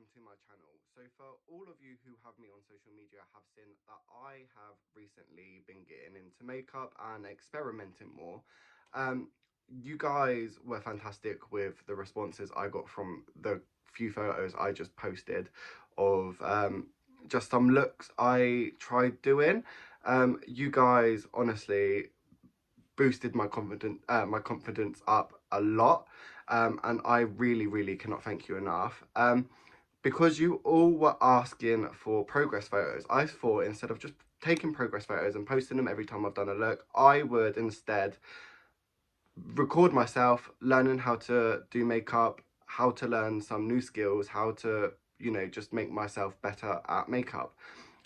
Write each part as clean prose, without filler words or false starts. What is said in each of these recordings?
welcome to my channel. So for all of you who have me on social media have seen that I have recently been getting into makeup and experimenting more. You guys were fantastic with the responses I got from the few photos I just posted of just some looks I tried doing. You guys honestly boosted my confidence up a lot, and I really cannot thank you enough. Because you all were asking for progress photos, I thought instead of just taking progress photos and posting them every time I've done a look, I would instead record myself learning how to do makeup, how to learn some new skills, how to, just make myself better at makeup.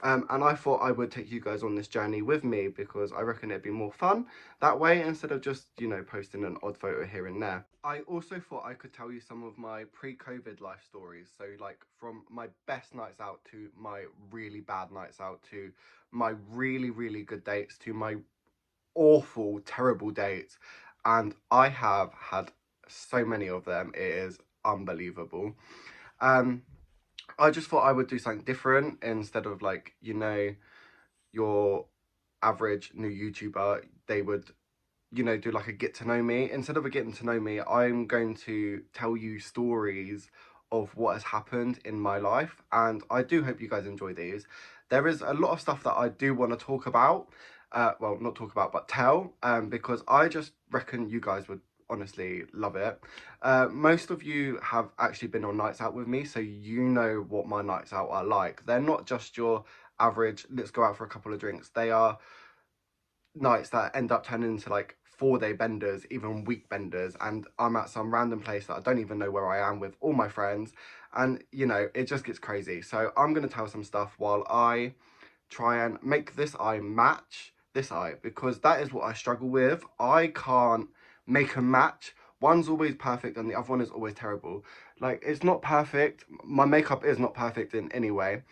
And I thought I would take you guys on this journey with me because I reckon it'd be more fun that way instead of just, posting an odd photo here and there. I also thought I could tell you some of my pre-COVID life stories. So like from my best nights out to my really bad nights out to my really good dates to my awful, terrible dates. And I have had so many of them. It is unbelievable. Um, I just thought I would do something different instead of like, your average new YouTuber. They would, do like a get to know me. Instead of a getting to know me, I'm going to tell you stories of what has happened in my life. And I do hope you guys enjoy these. There is a lot of stuff that I do want to talk about. Well, not talk about, but tell, because I just reckon you guys would honestly love it. Most of you have actually been on nights out with me, so you know what my nights out are like. They're not just your average, let's go out for a couple of drinks. They are nights that end up turning into like 4-day benders, even week benders, and I'm at some random place that I don't even know where I am with all my friends, and it just gets crazy. So I'm going to tell some stuff while I try and make this eye match this eye, because that is what I struggle with. I can't make a match. One's always perfect and the other one is always terrible. Like, it's not perfect. My makeup is not perfect in any way.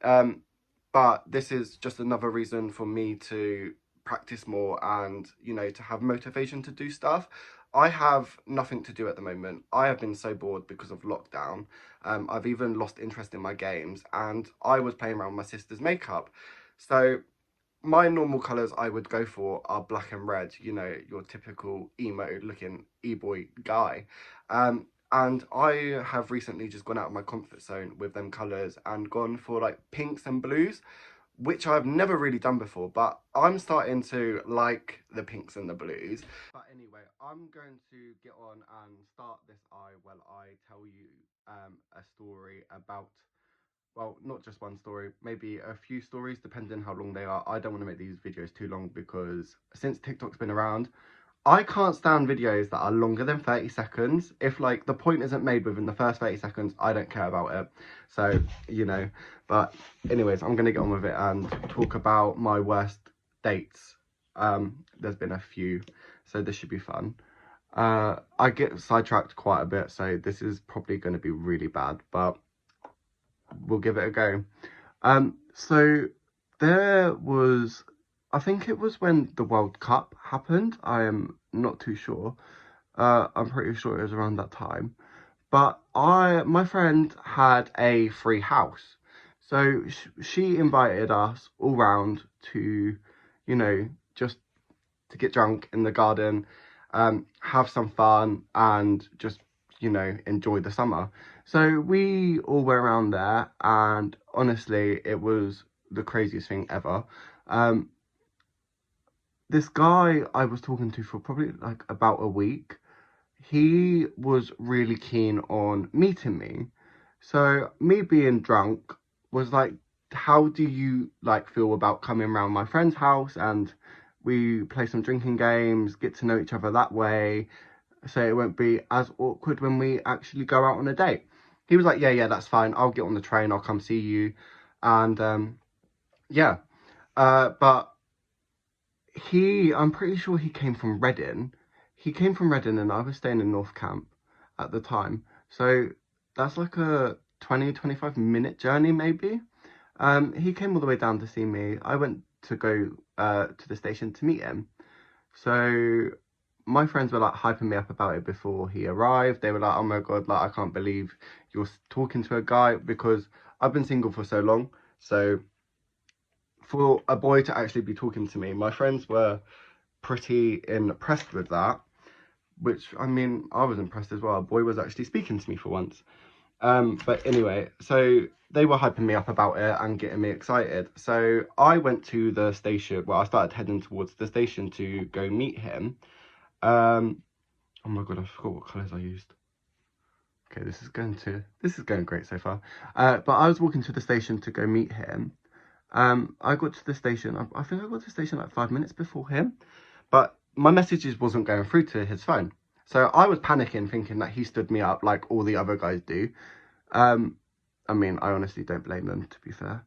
But this is just another reason for me to practice more and, to have motivation to do stuff. I have nothing to do at the moment. I have been so bored because of lockdown. I've even lost interest in my games, and I was playing around with my sister's makeup. So my normal colours I would go for are black and red, your typical emo looking e-boy guy. And I have recently just gone out of my comfort zone with them colours and gone for like pinks and blues, which I've never really done before, but I'm starting to like the pinks and the blues. But anyway, I'm going to get on and start this eye while I tell you a story about, well, not just one story, maybe a few stories, depending how long they are. I don't want to make these videos too long because since TikTok's been around, I can't stand videos that are longer than 30 seconds. If like the point isn't made within the first 30 seconds, I don't care about it. So, but anyways, I'm going to get on with it and talk about my worst dates. There's been a few, so this should be fun. I get sidetracked quite a bit, so this is probably going to be really bad, but we'll give it a go. So there was, I think it was when the World Cup happened. I am not too sure. I'm pretty sure it was around that time. But my friend had a free house. So she invited us all round to, just to get drunk in the garden, have some fun and just, enjoy the summer. So we all were around there, and honestly, it was the craziest thing ever. This guy I was talking to for probably like about a week, he was really keen on meeting me. So me being drunk was like, how do you like feel about coming around my friend's house and we play some drinking games, get to know each other that way, so it won't be as awkward when we actually go out on a date. He was like, yeah, that's fine. I'll get on the train. I'll come see you. And yeah, but I'm pretty sure he came from Reading. He came from Reading and I was staying in North Camp at the time. So that's like a 20-25 minute journey maybe. He came all the way down to see me. I went to go to the station to meet him. So my friends were like hyping me up about it before he arrived. They were like, oh my God, like I can't believe you're talking to a guy, because I've been single for so long. So for a boy to actually be talking to me, my friends were pretty impressed with that, which I mean, I was impressed as well. A boy was actually speaking to me for once. But anyway, so they were hyping me up about it and getting me excited. So I went to the station. Well, I started heading towards the station to go meet him. Oh my God, I forgot what colours I used. Okay, this is going great so far. But I was walking to the station to go meet him. I got to the station. I think I got to the station like 5 minutes before him, but my messages wasn't going through to his phone. So I was panicking, thinking that he stood me up like all the other guys do. Um, I mean, I honestly don't blame them, to be fair.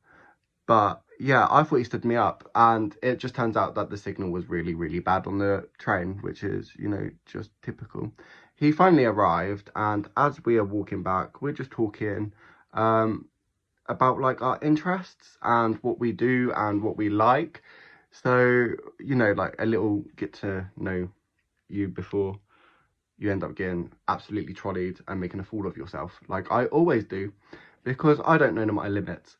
But yeah, I thought he stood me up, and it just turns out that the signal was really, really bad on the train, which is, you know, just typical. He finally arrived, and as we are walking back, we're just talking about like our interests and what we do and what we like. So, you know, like a little get to know you before you end up getting absolutely trolleyed and making a fool of yourself, like I always do, because I don't know my limits.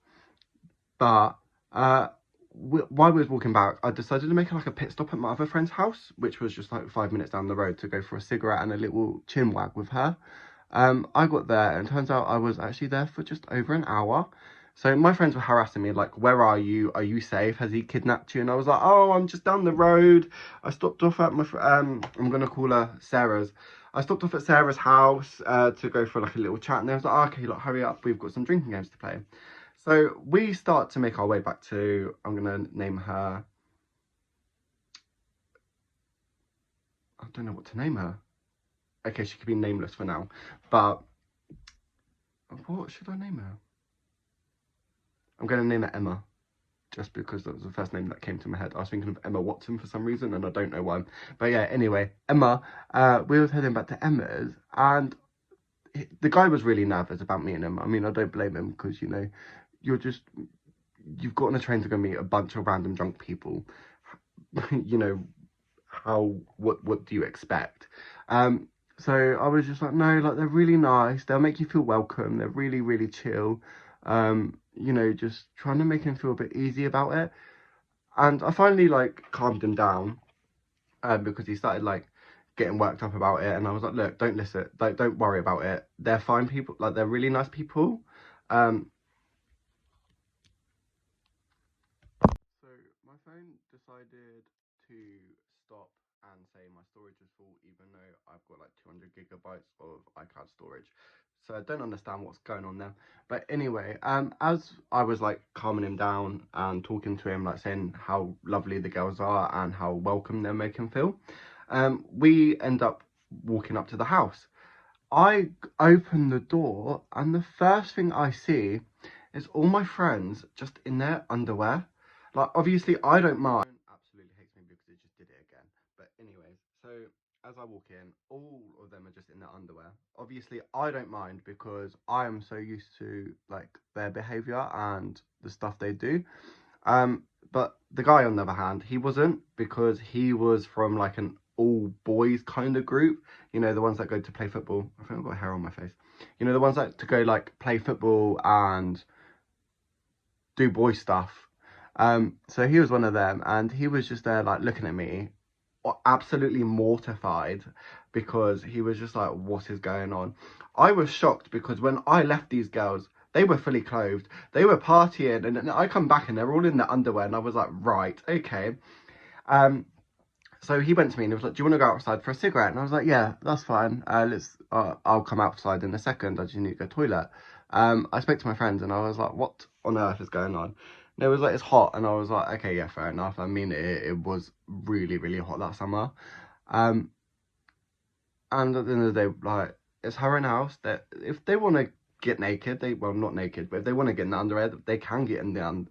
But while we was walking back, I decided to make like a pit stop at my other friend's house, which was just like 5 minutes down the road, to go for a cigarette and a little chin wag with her. I got there, and turns out I was actually there for just over an hour. So my friends were harassing me, like, where are you? Are you safe? Has he kidnapped you? And I was like, oh, I'm just down the road. I stopped off at my, I'm going to call her Sarah's. I stopped off at Sarah's house to go for like a little chat. And they was like, oh, okay, like, hurry up. We've got some drinking games to play. So we start to make our way back to, I'm going to name her, I don't know what to name her. Okay, she could be nameless for now. But what should I name her? I'm going to name her Emma, just because that was the first name that came to my head. I was thinking of Emma Watson for some reason, and I don't know why. But yeah, anyway, Emma, we were heading back to Emma's, and the guy was really nervous about meeting him. I mean, I don't blame him, because, you know, you've got on a train to go meet a bunch of random drunk people. You know, what do you expect? So I was just like, no, like, they're really nice. They'll make you feel welcome. They're really, really chill. You know, just trying to make him feel a bit easy about it. And I finally like calmed him down, because he started like getting worked up about it. And I was like, look, don't listen, like, don't worry about it. They're fine people, like, they're really nice people. So my phone decided to stop and say my storage was full, even though I've got like 200 gigabytes of iCloud storage. So I don't understand what's going on there. But anyway, as I was like calming him down and talking to him, like saying how lovely the girls are and how welcome they're making feel, we end up walking up to the house. I open the door, and the first thing I see is all my friends just in their underwear. Like, obviously, I don't mind. Absolutely hates me because it just did it again. But anyways, so as I walk in, all of them are just in their underwear. Obviously, I don't mind because I am so used to like their behavior and the stuff they do. But the guy, on the other hand, he wasn't, because he was from like an all boys kind of group. You know, the ones that go to play football. I think I've got hair on my face. You know, the ones that to go like play football and do boy stuff. So he was one of them, and he was just there like looking at me, absolutely mortified, because he was just like, what is going on? I was shocked, because when I left these girls, they were fully clothed, they were partying, and I come back and they're all in their underwear, and I was like, right, okay. So he went to me and he was like, do you want to go outside for a cigarette? And I was like, yeah, that's fine. I'll come outside in a second. I just need to go to the toilet. I spoke to my friends and I was like, what on earth is going on? And it was like, it's hot. And I was like, okay, yeah, fair enough. I mean, it was really, really hot that summer. And at the end of the day, like, it's her own house. That if they want to get naked, well, not naked, but if they want to get in the underwear, they can get in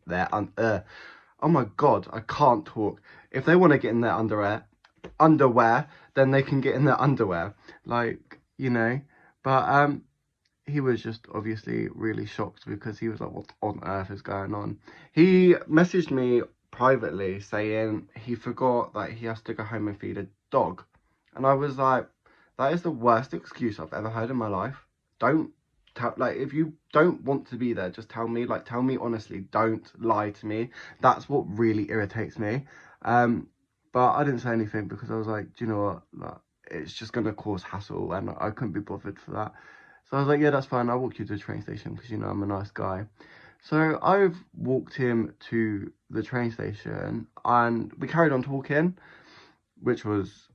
oh my God, I can't talk. If they want to get in their underwear, then they can get in their underwear. Like, you know. But he was just obviously really shocked, because he was like, what on earth is going on? He messaged me privately saying he forgot that he has to go home and feed a dog. And I was like, that is the worst excuse I've ever heard in my life. Don't tell, like, if you don't want to be there, just tell me, like, tell me honestly, don't lie to me. That's what really irritates me. But I didn't say anything because I was like, do you know what, like, it's just going to cause hassle and I couldn't be bothered for that. So I was like, yeah, that's fine, I'll walk you to the train station because, you know, I'm a nice guy. So I've walked him to the train station and we carried on talking, which was,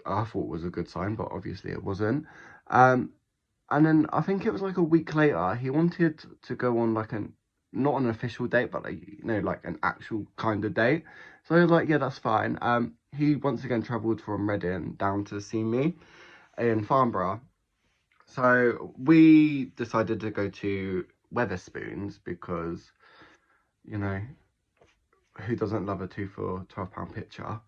I thought was a good sign, but obviously it wasn't. And then I think it was like a week later, he wanted to go on like not an official date, but like, you know, like an actual kind of date. So I was like, yeah, that's fine. He once again travelled from Reading down to see me in Farnborough. So we decided to go to Weatherspoons because, you know, who doesn't love a 2 for £12 picture?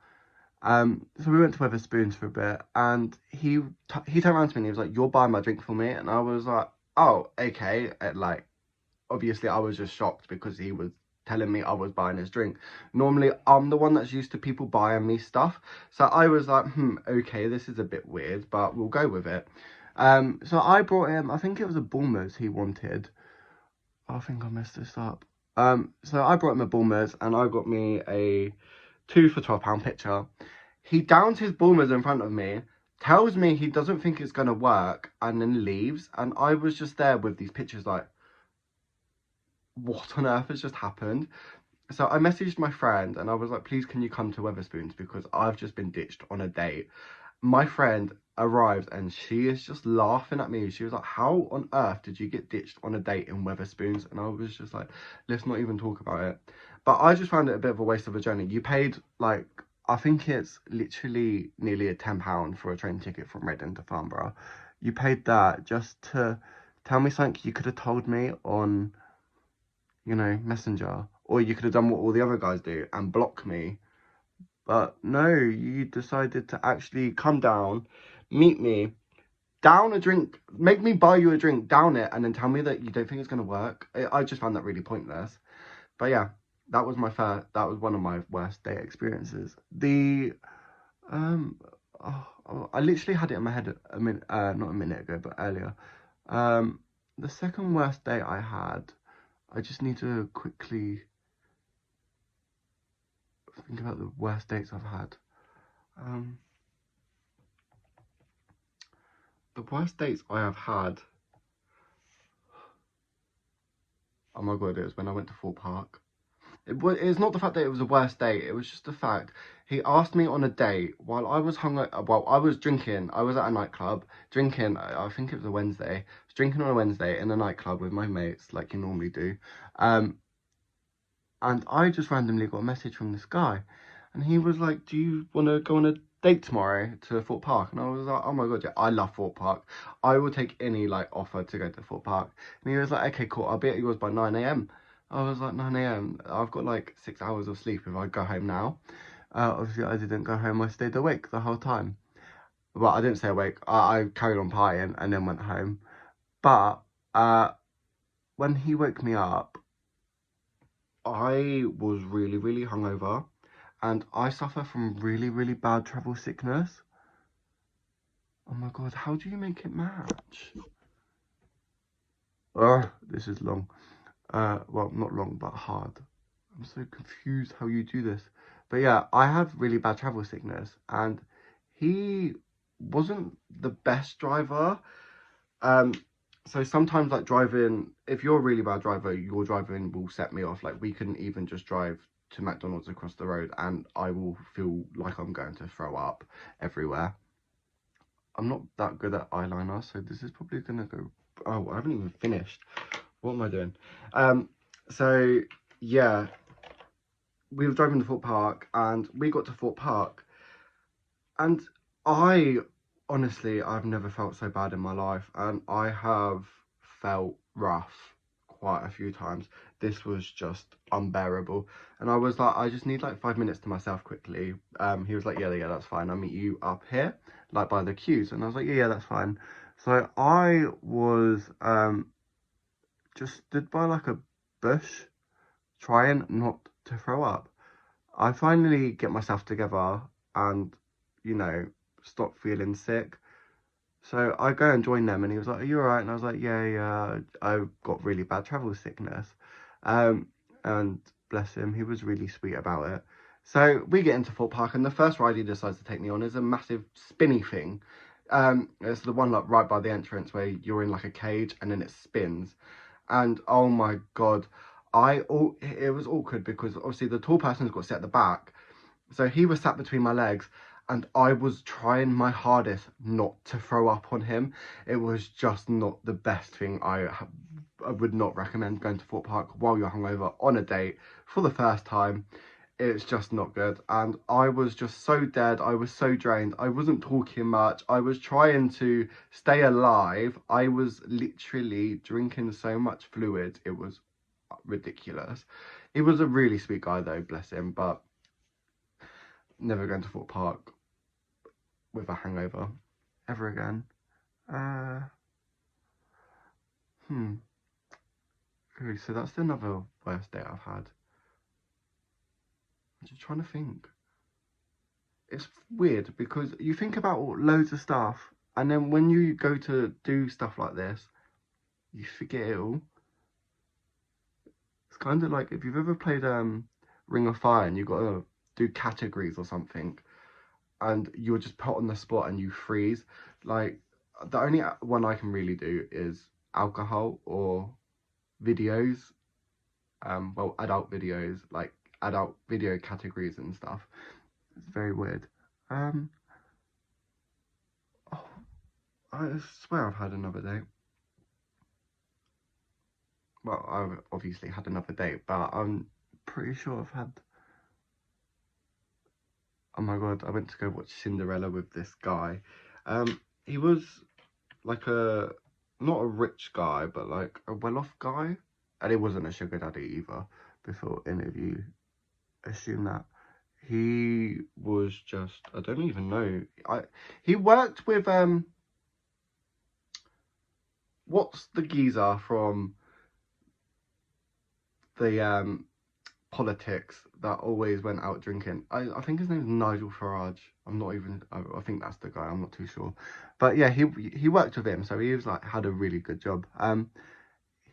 So we went to Weatherspoons for a bit, and he turned around to me and he was like, "You're buying my drink for me," and I was like, "Oh, okay." Like, obviously, I was just shocked because he was telling me I was buying his drink. Normally, I'm the one that's used to people buying me stuff, so I was like, okay, this is a bit weird, but we'll go with it. So I brought him. I think it was a Bulmers he wanted. I think I messed this up. So I brought him a Bulmers, and I got me a 2 for £12 picture. He downs his Bulmers in front of me, tells me he doesn't think it's going to work, and then leaves. And I was just there with these pictures like, what on earth has just happened? So I messaged my friend and I was like, please can you come to Weatherspoons because I've just been ditched on a date. My friend arrived and she is just laughing at me. She was like, how on earth did you get ditched on a date in Weatherspoons? And I was just like, let's not even talk about it. But I just found it a bit of a waste of a journey. You paid like, I think it's literally nearly £10 for a train ticket from Reading to Farnborough. You paid that just to tell me something you could have told me on, you know, Messenger. Or you could have done what all the other guys do and block me. But no, you decided to actually come down, meet me, down a drink, make me buy you a drink, down it, and then tell me that you don't think it's going to work. I just found that really pointless. But yeah, that was one of my worst date experiences. I literally had it in my head not a minute ago, but earlier. The second worst date I had, I just need to quickly think about the worst dates I've had. The worst dates I have had, oh my god, it was when I went to Fort Park. It's not the fact that it was the worst date, it was just the fact he asked me on a date while I was I was drinking. I was at a nightclub drinking. I think it was a Wednesday. I was drinking on a Wednesday in a nightclub with my mates, like you normally do. And I just randomly got a message from this guy, and he was like, "Do you want to go on a date tomorrow to Fort Park?" And I was like, "Oh my god, yeah, I love Fort Park. I will take any like offer to go to Fort Park." And he was like, "Okay, cool. I'll be at yours by 9 a.m." I was like, 9 a.m. I've got like 6 hours of sleep if I go home now. Obviously, I didn't go home. I stayed awake the whole time. Well, I didn't stay awake. I carried on partying and then went home. But when he woke me up, I was really, really hungover, and I suffer from really, really bad travel sickness. Oh my god, how do you make it match? This is long. Well, not long, but hard. I'm so confused how you do this. But yeah, I have really bad travel sickness, and he wasn't the best driver. So sometimes like driving, if you're a really bad driver, your driving will set me off. Like we couldn't even just drive to McDonald's across the road and I will feel like I'm going to throw up everywhere. I'm not that good at eyeliner, so this is probably gonna go, oh, I haven't even finished. What am I doing? So yeah, we were driving to Fort Park and we got to Fort Park and I honestly, I've never felt so bad in my life, and I have felt rough quite a few times. This was just unbearable, and I was like, I just need like 5 minutes to myself quickly. He was like, yeah, that's fine. I'll meet you up here, like by the queues, and I was like, yeah, that's fine. So I was just stood by like a bush, trying not to throw up. I finally get myself together and, you know, stop feeling sick. So I go and join them, and he was like, "Are you alright?" And I was like, "Yeah, I've got really bad travel sickness." And bless him, he was really sweet about it. So we get into Thorpe Park, and the first ride he decides to take me on is a massive spinny thing. It's the one like right by the entrance where you're in like a cage and then it spins. And oh my god, it was awkward because obviously the tall person's got to sit at the back, so he was sat between my legs, and I was trying my hardest not to throw up on him. It was just not the best thing. I would not recommend going to Thorpe Park while you're hungover on a date for the first time. It's just not good. And I was just so dead. I was so drained. I wasn't talking much. I was trying to stay alive. I was literally drinking so much fluid. It was ridiculous. He was a really sweet guy though, bless him, but never going to Thorpe Park with a hangover ever again. Okay, so that's another worst date I've had. I'm just trying to think. It's weird because you think about loads of stuff, and then when you go to do stuff like this, you forget it all. It's kind of like if you've ever played Ring of Fire and you've got to do categories or something, and you're just put on the spot and you freeze. Like, the only one I can really do is alcohol or videos. Well, adult videos, like adult video categories and stuff. It's very weird. Oh, I swear I've had another date. Well, I've obviously had another date, but I'm pretty sure I've had... Oh my god, I went to go watch Cinderella with this guy. He was like not a rich guy, but like a well-off guy. And he wasn't a sugar daddy either, before any of you assume that. He was just, I don't even know. He worked with, what's the geezer from the politics that always went out drinking? I think his name's Nigel Farage. I'm not even, I think that's the guy, I'm not too sure. But yeah, he worked with him, so he was like, had a really good job.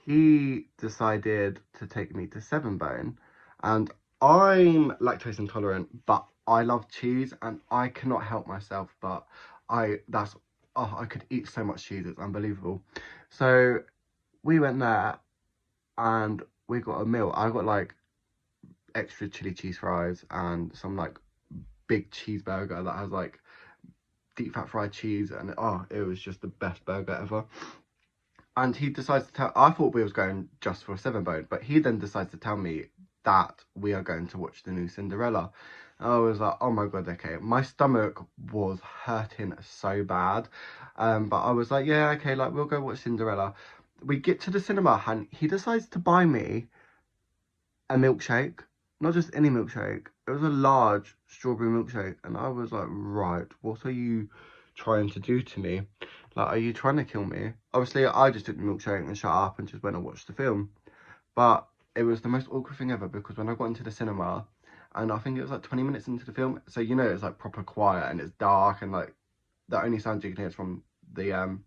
He decided to take me to Seven Bone, and I'm lactose intolerant, but I love cheese, and I cannot help myself, but I could eat so much cheese, it's unbelievable. So we went there, and we got a meal. I got like extra chili cheese fries and some like big cheeseburger that has like deep fat fried cheese, and oh, it was just the best burger ever. And he decides to tell, I thought we was going just for a Seven Bone, but he then decides to tell me that we are going to watch the new Cinderella. And I was like, oh my god, okay. My stomach was hurting so bad. But I was like, yeah, okay, like we'll go watch Cinderella. We get to the cinema and he decides to buy me a milkshake. Not just any milkshake. It was a large strawberry milkshake. And I was like, right, what are you trying to do to me? Like, are you trying to kill me? Obviously, I just took the milkshake and shut up and just went and watched the film. But it was the most awkward thing ever, because when I got into the cinema, and I think it was like 20 minutes into the film, so you know it's like proper quiet and it's dark, and like the only sound you can hear is from the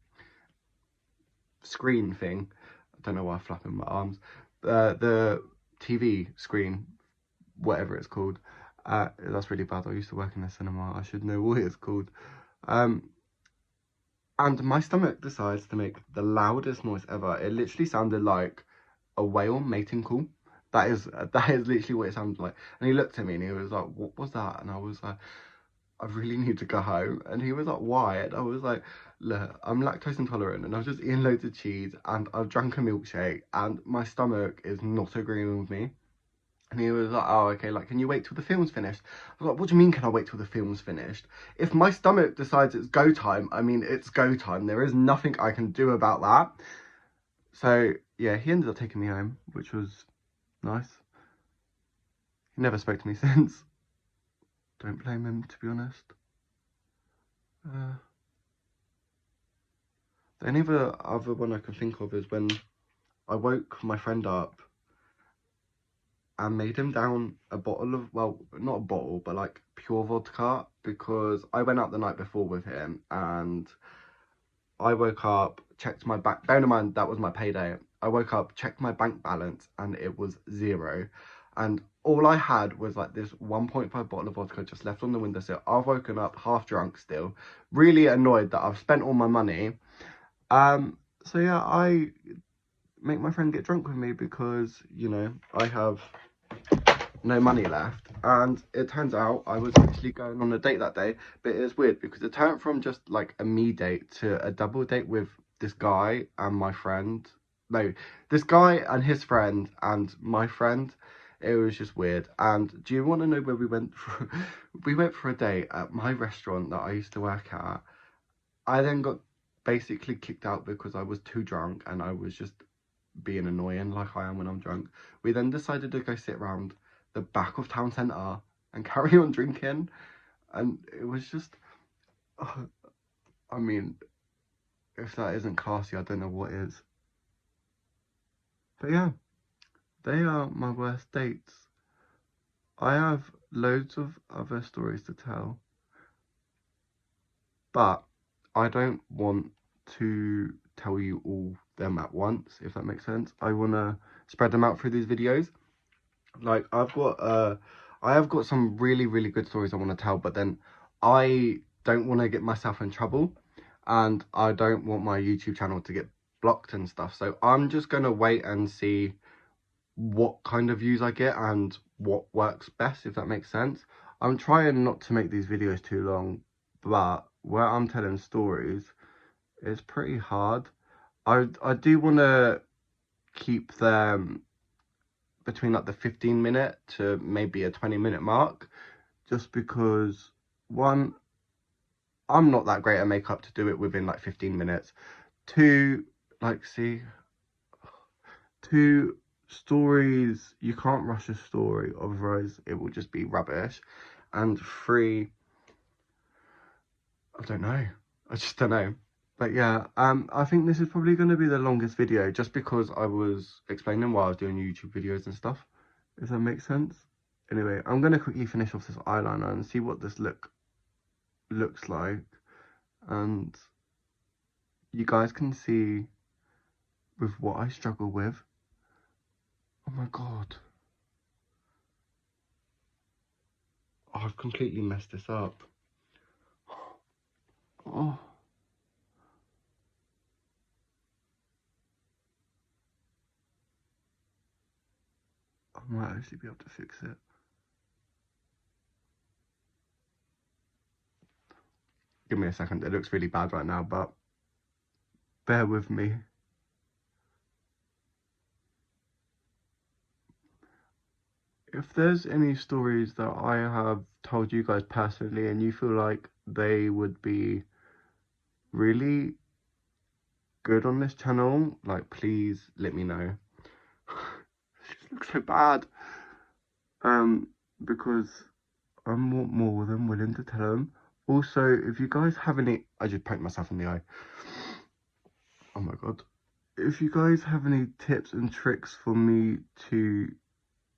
screen thing. I don't know why I'm flapping my arms. The TV screen, whatever it's called. That's really bad. I used to work in the cinema. I should know what it's called. And my stomach decides to make the loudest noise ever. It literally sounded like a whale mating call. That is literally what it sounded like. And he looked at me and he was like, what was that? And I was like, I really need to go home. And he was like, why? And I was like, look, I'm lactose intolerant and I've just eaten loads of cheese and I've drank a milkshake and my stomach is not agreeing with me. And he was like, oh, okay, like, can you wait till the film's finished? I was like, what do you mean, can I wait till the film's finished? If my stomach decides it's go time, I mean, it's go time. There is nothing I can do about that. So, yeah, he ended up taking me home, which was nice. He never spoke to me since. Don't blame him, to be honest. The only other one I can think of is when I woke my friend up and made him down a bottle of, well, not a bottle, but like pure vodka, because I went out the night before with him and I woke up, checked my bank, bear in mind that was my payday. I woke up, checked my bank balance, and it was 0. And all I had was like this 1.5 bottle of vodka just left on the windowsill. I've woken up half drunk still, really annoyed that I've spent all my money. So yeah, I make my friend get drunk with me because, you know, I have no money left. And it turns out I was actually going on a date that day, but it was weird because it turned from just like a me date to a double date with this guy and my friend. No, this guy and his friend and my friend. It was just weird. And do you want to know where we went for? We went for a date at my restaurant that I used to work at. I then got basically kicked out because I was too drunk and I was just being annoying like I am when I'm drunk. We then decided to go sit around the back of town centre and carry on drinking, and it was just, I mean, if that isn't classy, I don't know what is. But yeah, they are my worst dates. I have loads of other stories to tell, but I don't want to tell you all them at once, if that makes sense. I want to spread them out through these videos. Like I have got some really, really good stories I want to tell, but then I don't want to get myself in trouble and I don't want my YouTube channel to get blocked and stuff. So I'm just going to wait and see what kind of views I get and what works best, if that makes sense. I'm trying not to make these videos too long, but where I'm telling stories, it's pretty hard. I do want to keep them between like the 15-minute to maybe a 20-minute mark, just because, one, I'm not that great at makeup to do it within like 15 minutes. Two, like, two, stories, you can't rush a story, otherwise it will just be rubbish. And three, I don't know. I just don't know. But yeah, I think this is probably going to be the longest video just because I was explaining why I was doing YouTube videos and stuff. Does that make sense? Anyway, I'm going to quickly finish off this eyeliner and see what this looks like. And you guys can see with what I struggle with. Oh my god. Oh, I've completely messed this up. Oh. I might actually be able to fix it. Give me a second. It looks really bad right now, but bear with me. If there's any stories that I have told you guys personally and you feel like they would be really good on this channel, like, please let me know. It looks so bad. Because I'm more than willing to tell them. Also, if you guys have any, I just poked myself in the eye. Oh my god. If you guys have any tips and tricks for me to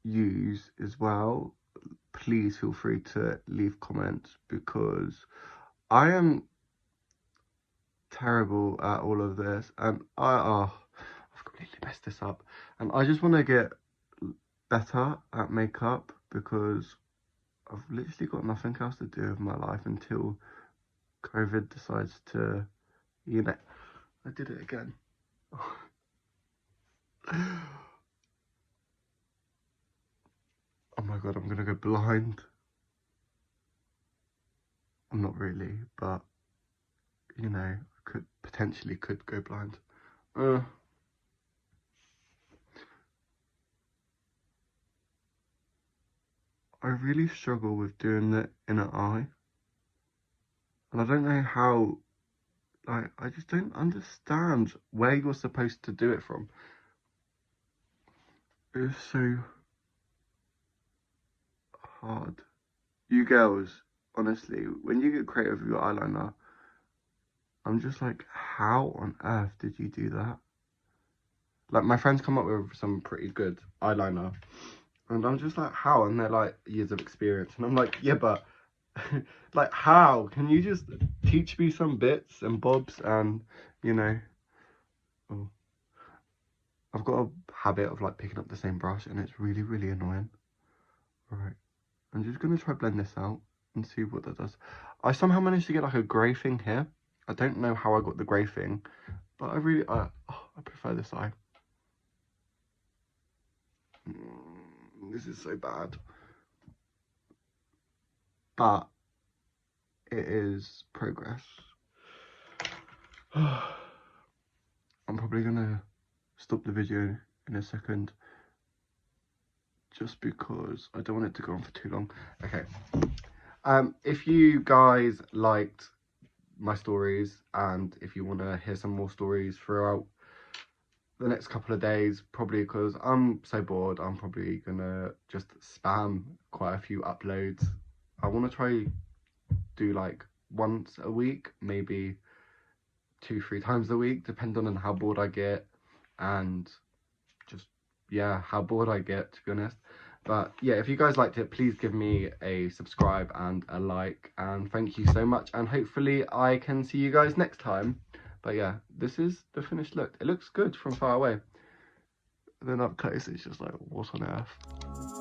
use as well, please feel free to leave comments, because I am terrible at all of this and I've completely messed this up, and I just want to get better at makeup because I've literally got nothing else to do with my life until COVID decides to, you know, I did it again. Oh my god, I'm gonna go blind. I'm not really, but, you know, I potentially could go blind. I really struggle with doing the inner eye. And I don't know how, like, I just don't understand where you're supposed to do it from. It's so hard. You girls, honestly, when you get creative with your eyeliner, I'm just like, how on earth did you do that? Like, my friends come up with some pretty good eyeliner, And I'm just like, how? And they're like, years of experience. And I'm like, yeah, but like, how? Can you just teach me some bits and bobs? And, you know, oh, I've got a habit of like picking up the same brush, and it's really, really annoying. All right, I'm just going to try blend this out and see what that does. I somehow managed to get like a grey thing here. I don't know how I got the grey thing, but I prefer this eye. This is so bad. But it is progress. I'm probably gonna stop the video in a second just because I don't want it to go on for too long. Okay. If you guys liked my stories and if you want to hear some more stories throughout the next couple of days, probably because I'm so bored, I'm probably gonna just spam quite a few uploads. I want to try do like once a week, maybe 2-3 times a week, depending on how bored I get and just, yeah, how bored I get, to be honest. But yeah, if you guys liked it, please give me a subscribe and a like, and thank you so much, and hopefully I can see you guys next time. But yeah, this is the finished look. It looks good from far away. And then up close, it's just like, what on earth?